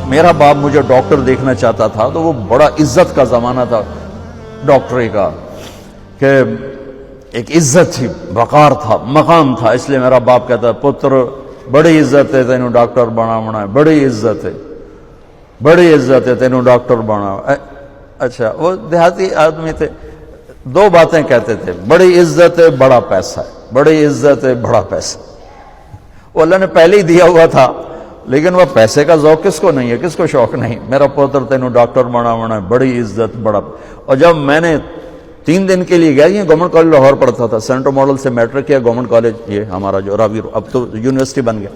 میرا باپ مجھے ڈاکٹر دیکھنا چاہتا تھا تو وہ بڑا عزت کا زمانہ تھا ڈاکٹری کا، کہ ایک عزت تھی، وقار تھا، مقام تھا، اس لیے میرا باپ کہتا پتر بڑی عزت ہے تینوں ڈاکٹر بنا ہے، بڑی عزت ہے، بڑی عزت ہے تینوں ڈاکٹر بنا۔ اچھا، وہ دیہاتی آدمی تھے، دو باتیں کہتے تھے، بڑی عزت ہے بڑا پیسہ ہے، بڑی عزت ہے بڑا پیسہ۔ وہ اللہ نے پہلے ہی دیا ہوا تھا، لیکن وہ پیسے کا ذوق کس کو نہیں ہے، کس کو شوق نہیں، میرا پوتر تینوں ڈاکٹر بنا ہے، بڑی عزت بڑا۔ اور جب میں نے 3 دن کے لیے گیا، یہ گورنمنٹ کالج لاہور پڑھتا تھا، سینٹر ماڈل سے میٹرک کیا، گورنمنٹ کالج یہ ہمارا جو راوی اب تو یونیورسٹی بن گیا،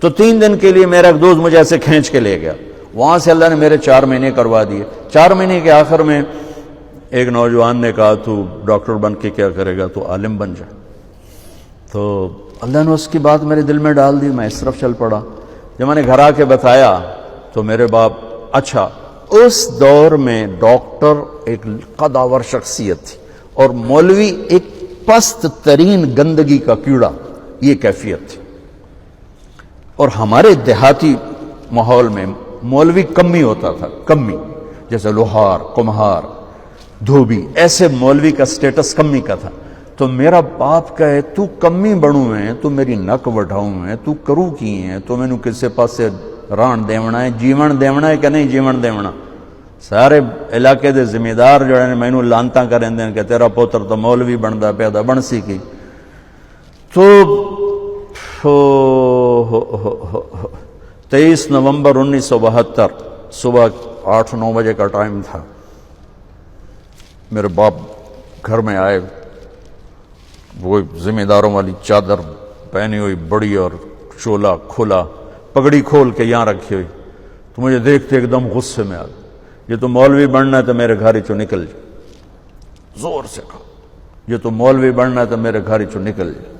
تو 3 دن کے لیے میرا ایک دوست مجھے ایسے کھینچ کے لے گیا، وہاں سے اللہ نے میرے 4 مہینے کروا دیے۔ 4 مہینے کے آخر میں ایک نوجوان نے کہا تو ڈاکٹر بن کے کیا کرے گا، تو عالم بن جائے۔ تو اللہ نے اس کی بات میرے دل میں ڈال دی، میں اس طرف چل پڑا۔ جب میں نے گھر آ کے بتایا تو میرے باپ، اچھا اس دور میں ڈاکٹر ایک قداور شخصیت تھی اور مولوی ایک پست ترین گندگی کا کیڑا، یہ کیفیت تھی۔ اور ہمارے دیہاتی ماحول میں مولوی کمی ہوتا تھا، کمی، جیسے لوہار، کمہار، دھوبی، ایسے مولوی کا سٹیٹس کمی کا تھا۔ تو میرا باپ کہے تو کمی بڑوں ہیں، تو میری نک وڈھاؤں ہیں، تو کرو کی ہیں، تو مینوں کسے پاسے ران دیونا ہے، جیون دیونا ہے کہ نہیں جیون دیونا۔ سارے علاقے دے ذمہ دار جو ہیں مینوں لانتاں کریں دیں کہ تیرا پوتر تو مولوی بندا پیا دا، بن سی کی۔ تو 23 نومبر 1972 صبح 8-9 بجے کا ٹائم تھا، میرے باپ گھر میں آئے، وہ ذمہ داروں والی چادر پہنی ہوئی بڑی اور چولا کھلا، پگڑی کھول کے یہاں رکھی ہوئی، تو مجھے دیکھتے ایک دم غصے میں آ گیا، یہ تو مولوی بننا ہے تو میرے گھر چوں نکل جائے، زور سے کہا یہ تو مولوی بننا ہے تو میرے گھر چوں نکل جائے۔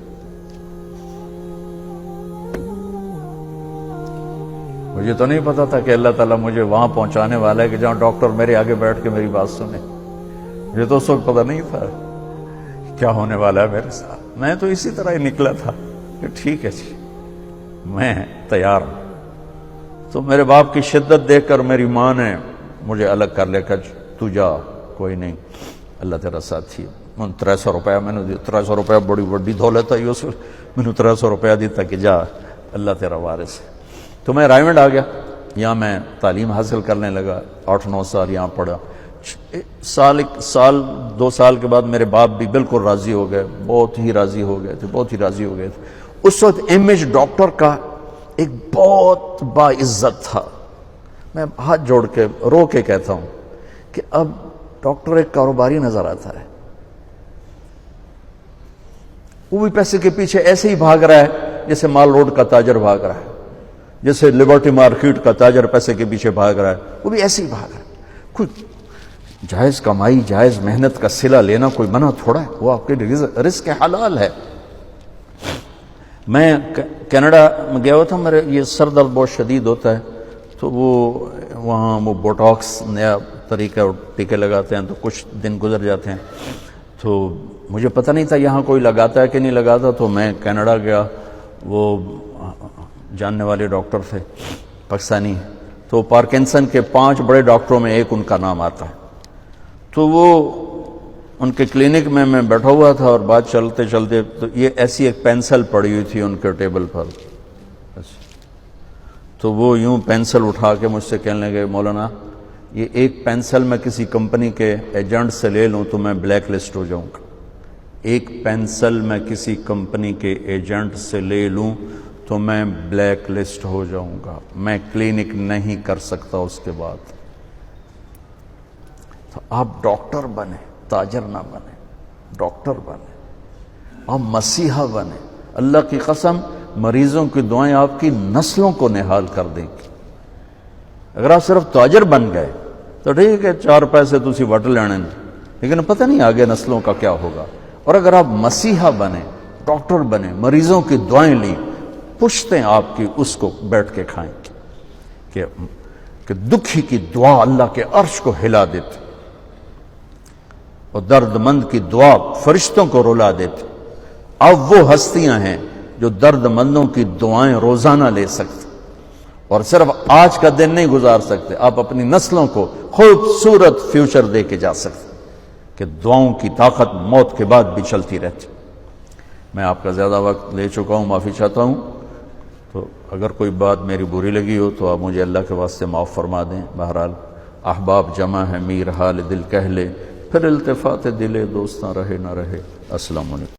مجھے تو نہیں پتا تھا کہ اللہ تعالیٰ مجھے وہاں پہنچانے والا ہے کہ جہاں ڈاکٹر میرے آگے بیٹھ کے میری بات سنے۔ مجھے تو اس وقت پتا نہیں تھا کیا ہونے والا ہے میرے ساتھ، میں تو اسی طرح ہی نکلا تھا کہ ٹھیک ہے جی میں تیار ہوں۔ تو میرے باپ کی شدت دیکھ کر میری ماں نے مجھے الگ کر لیا کہ تو جا، کوئی نہیں، اللہ تیرا ساتھی ہے۔ 300 روپیہ میں نے دیا، 300 روپیہ بڑی بڑی دولت ہے، اس میں نے 300 روپیہ دیتا کہ جا اللہ تیرا وارث ہے۔ تو میں رائے منڈ آ گیا، یہاں میں تعلیم حاصل کرنے لگا، 8-9 سال یہاں پڑھا۔ سال 2 سال کے بعد میرے باپ بھی بالکل راضی ہو گئے، بہت ہی راضی ہو گئے تھے، بہت ہی راضی ہو گئے تھے۔ اس وقت امیج ڈاکٹر کا ایک بہت باعزت تھا۔ میں ہاتھ جوڑ کے رو کے کہتا ہوں کہ اب ڈاکٹر ایک کاروباری نظر آتا ہے، وہ بھی پیسے کے پیچھے ایسے ہی بھاگ رہا ہے جیسے مال روڈ کا تاجر بھاگ رہا ہے، جیسے لبرٹی مارکیٹ کا تاجر پیسے کے پیچھے بھاگ رہا ہے، وہ بھی ایسے ہی بھاگ رہا ہے۔ کوئی جائز کمائی، جائز محنت کا صلہ لینا کوئی منع تھوڑا ہے، وہ آپ کے رزق حلال ہے۔ میں کینیڈا میں گیا ہوا تھا، میرے یہ سر درد بہت شدید ہوتا ہے، تو وہاں وہ بوٹاکس نیا طریقہ ٹیکے لگاتے ہیں، تو کچھ دن گزر جاتے ہیں، تو مجھے پتہ نہیں تھا یہاں کوئی لگاتا ہے کہ نہیں لگاتا، تو میں کینیڈا گیا، وہ جاننے والے ڈاکٹر تھے پاکستانی، تو پارکنسن کے 5 بڑے ڈاکٹروں میں ایک ان کا نام آتا ہے۔ تو وہ ان کے کلینک میں بیٹھا ہوا تھا اور بات چلتے چلتے تو یہ ایسی ایک پینسل پڑی ہوئی تھی ان کے ٹیبل پر، تو وہ یوں پینسل اٹھا کے مجھ سے کہنے لگے مولانا یہ ایک پینسل میں کسی کمپنی کے ایجنٹ سے لے لوں تو میں بلیک لسٹ ہو جاؤں گا، ایک پینسل میں کسی کمپنی کے ایجنٹ سے لے لوں تو میں بلیک لسٹ ہو جاؤں گا، میں کلینک نہیں کر سکتا اس کے بعد۔ تو آپ ڈاکٹر بنے، تاجر نہ بنے، ڈاکٹر بنے، آپ مسیحا بنے، اللہ کی قسم مریضوں کی دعائیں آپ کی نسلوں کو نہال کر دیں گی۔ اگر آپ صرف تاجر بن گئے تو ٹھیک ہے 4 پیسے تسی وٹ لینے، لیکن پتہ نہیں آگے نسلوں کا کیا ہوگا۔ اور اگر آپ مسیحا بنے، ڈاکٹر بنے، مریضوں کی دعائیں لیں، پشتیں آپ کی اس کو بیٹھ کے کھائیں گے کہ دکھی کی دعا اللہ کے عرش کو ہلا دیتی اور درد مند کی دعا فرشتوں کو رلا دیتی۔ اب وہ ہستیاں ہیں جو درد مندوں کی دعائیں روزانہ لے سکتی، اور صرف آج کا دن نہیں گزار سکتے، آپ اپنی نسلوں کو خوبصورت فیوچر دے کے جا سکتے کہ دعاؤں کی طاقت موت کے بعد بھی چلتی رہتی۔ میں آپ کا زیادہ وقت لے چکا ہوں، معافی چاہتا ہوں، تو اگر کوئی بات میری بری لگی ہو تو آپ مجھے اللہ کے واسطے معاف فرما دیں۔ بہرحال احباب جمع ہے، میر حال دل کہہ لے، پھر التفات دل دوستاں رہے نہ رہے۔ السلام علیکم۔